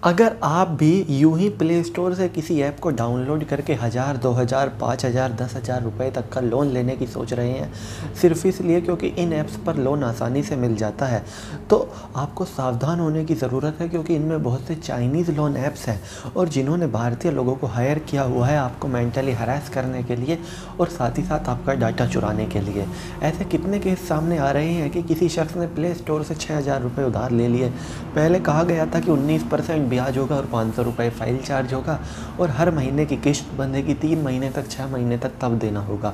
अगर आप भी यूं ही प्ले स्टोर से किसी ऐप को डाउनलोड करके 1000, 2000, 5000, 10,000 रुपये तक का लोन लेने की सोच रहे हैं सिर्फ इसलिए क्योंकि इन ऐप्स पर लोन आसानी से मिल जाता है, तो आपको सावधान होने की ज़रूरत है क्योंकि इनमें बहुत से चाइनीज़ लोन ऐप्स हैं और जिन्होंने भारतीय लोगों को हायर किया हुआ है आपको मेंटली हरास करने के लिए और साथ ही साथ आपका डाटा चुराने के लिए। ऐसे कितने केस सामने आ रहे हैं कि किसी शख्स ने प्ले स्टोर से 6000 रुपये उधार ले लिए। पहले कहा गया था कि 19% ब्याज होगा और 500 रुपये फ़ाइल चार्ज होगा और हर महीने की किश्त बंधेगी 3 महीने तक, 6 महीने तक तब देना होगा।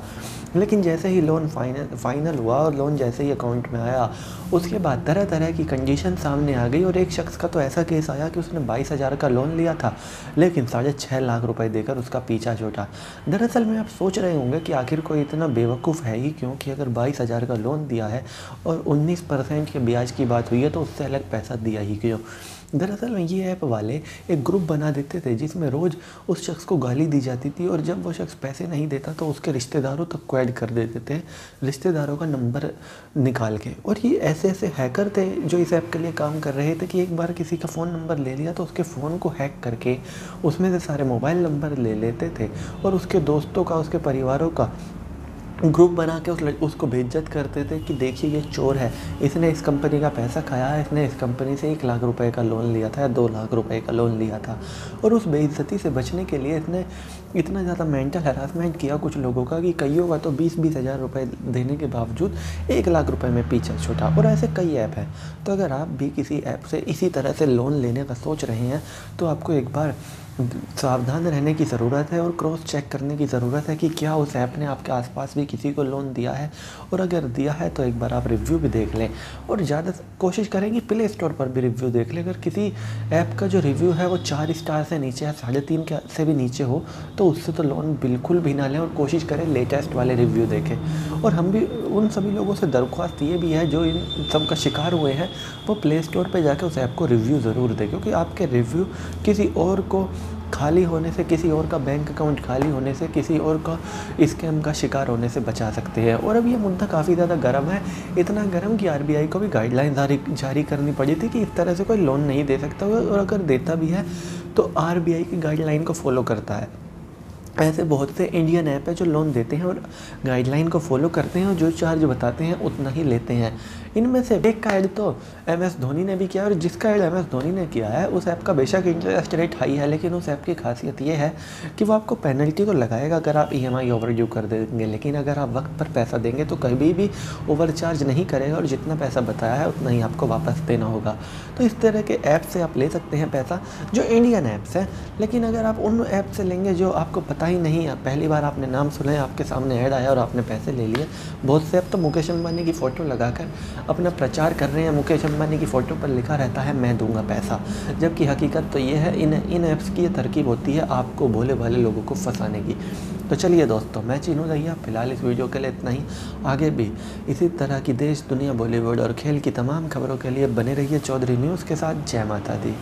लेकिन जैसे ही लोन फाइनल हुआ और लोन जैसे ही अकाउंट में आया उसके बाद तरह तरह की कंडीशन सामने आ गई और एक शख्स का तो ऐसा केस आया कि उसने 22,000 का लोन लिया था लेकिन 6.5 लाख रुपए देकर उसका पीछा छूटा। दरअसल में आप सोच रहे होंगे कि आखिर कोई इतना बेवकूफ़ है ही क्यों कि अगर 22,000 का लोन दिया है और 19% के ब्याज की बात हुई है तो उससे अलग पैसा दिया ही क्यों। दरअसल में ये ऐप वाले एक ग्रुप बना देते थे जिसमें रोज़ उस शख्स को गाली दी जाती थी और जब वो शख्स पैसे नहीं देता तो उसके रिश्तेदारों तक को ऐड कर देते थे, रिश्तेदारों का नंबर निकाल के। और ये ऐसे ऐसे हैकर थे जो इस ऐप के लिए काम कर रहे थे कि एक बार किसी का फ़ोन नंबर ले लिया तो उसके फ़ोन को हैक करके उसमें से सारे मोबाइल नंबर ले लेते थे और उसके दोस्तों का, उसके परिवारों का ग्रुप बना के उसको बेइज्जत करते थे कि देखिए ये चोर है, इसने इस कंपनी का पैसा खाया है, इसने इस कंपनी से 1 लाख रुपए का लोन लिया था या 2 लाख रुपए का लोन लिया था। और उस बेइज्जती से बचने के लिए इसने इतना ज़्यादा मेंटल हरासमेंट किया कुछ लोगों का कि कईयों का तो 20-20 हज़ार रुपये देने के बावजूद 1 लाख रुपए में पीछा छूटा। और ऐसे कई ऐप हैं। तो अगर आप भी किसी ऐप से इसी तरह से लोन लेने का सोच रहे हैं तो आपको एक बार सावधान रहने की ज़रूरत है और क्रॉस चेक करने की ज़रूरत है कि क्या उस ऐप ने आपके आसपास भी किसी को लोन दिया है, और अगर दिया है तो एक बार आप रिव्यू भी देख लें और ज़्यादा कोशिश करें कि प्ले स्टोर पर भी रिव्यू देख लें। अगर किसी ऐप का जो रिव्यू है वो 4 स्टार से नीचे या 3.5 से भी नीचे हो तो उससे तो लोन बिल्कुल भी ना लें और कोशिश करें लेटेस्ट वाले रिव्यू देखें। और हम भी उन सभी लोगों से दरख्वास्त ये भी है जो इन सब का शिकार हुए हैं वो प्ले स्टोर पर जाकर उस ऐप को रिव्यू ज़रूर दें, क्योंकि आपके रिव्यू किसी और को खाली होने से, किसी और का बैंक अकाउंट खाली होने से, किसी और का स्कैम का शिकार होने से बचा सकते हैं। और अब ये मुद्दा काफ़ी ज़्यादा गर्म है, इतना गर्म कि आरबीआई को भी गाइडलाइन जारी करनी पड़ी थी कि इस तरह से कोई लोन नहीं दे सकता और अगर देता भी है तो आरबीआई की गाइडलाइन को फॉलो करता है। ऐसे बहुत से इंडियन ऐप है जो लोन देते हैं और गाइडलाइन को फॉलो करते हैं और जो चार्ज बताते हैं उतना ही लेते हैं। इनमें से एक का ऐड तो एमएस धोनी ने भी किया और जिसका ऐड एमएस धोनी ने किया है उस ऐप का बेशक इंटरेस्ट रेट हाई है लेकिन उस ऐप की खासियत ये है कि वो आपको पेनल्टी तो लगाएगा अगर आप ईएमआई ओवर ड्यू कर देंगे, लेकिन अगर आप वक्त पर पैसा देंगे तो कभी भी ओवर चार्ज नहीं करेगा और जितना पैसा बताया है उतना ही आपको वापस देना होगा। तो इस तरह के ऐप से आप ले सकते हैं पैसा जो इंडियन ऐप्स हैं, लेकिन अगर आप उन ऐप से लेंगे जो आपको पता ही नहीं है, पहली बार आपने नाम सुना है, आपके सामने ऐड आया और आपने पैसे ले लिए। बहुत से ऐप तो मुकेश अंबानी की फ़ोटो लगाकर अपना प्रचार कर रहे हैं, मुकेश अंबानी की फ़ोटो पर लिखा रहता है मैं दूंगा पैसा, जबकि हकीकत तो ये है इन ऐप्स की ये तरकीब होती है आपको भोले भाले लोगों को फंसाने की। तो चलिए दोस्तों, मैं चीनू दहिया, फिलहाल इस वीडियो के लिए इतना ही। आगे भी इसी तरह की देश दुनिया बॉलीवुड और खेल की तमाम खबरों के लिए बने रहिए चौधरी न्यूज़ के साथ। जय माता दी।